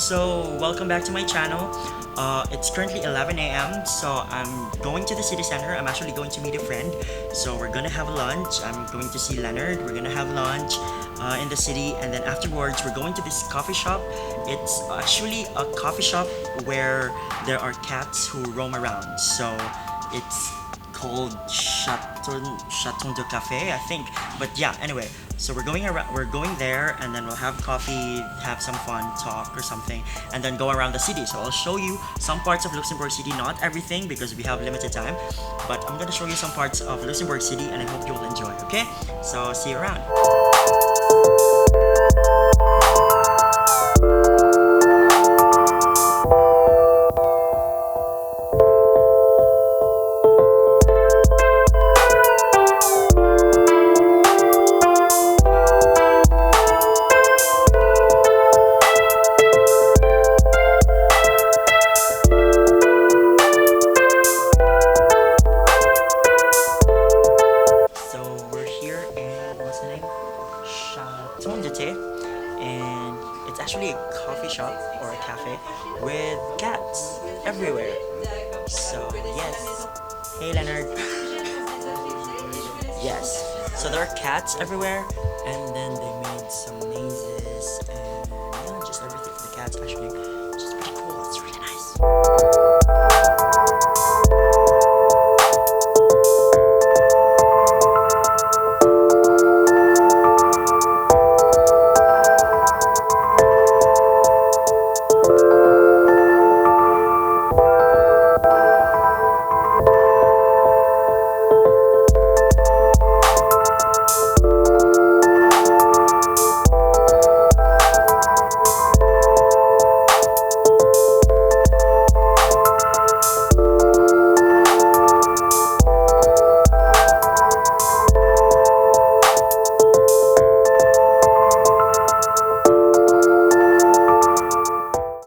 so welcome back to my channel. It's currently 11 a.m. so I'm going to the city center. I'm actually going to meet a friend, so we're gonna have lunch. I'm going to see Leonard. We're gonna have lunch in the city, and then afterwards we're going to this coffee shop. It's actually a coffee shop where there are cats who roam around, so it's called Chaton de Café, I think. But yeah, anyway, so we're going around, we're going there, and then we'll have coffee, have some fun, talk or something, and then go around the city. So I'll show you some parts of Luxembourg City, not everything because we have limited time, but I'm gonna show you some parts of Luxembourg City, and I hope you'll enjoy. Okay, so see you around. And it's actually a coffee shop or a cafe with cats everywhere. So yes, hey Leonard. Yes, so there are cats everywhere, and then they made some mazes and yeah, just everything for the cats actually.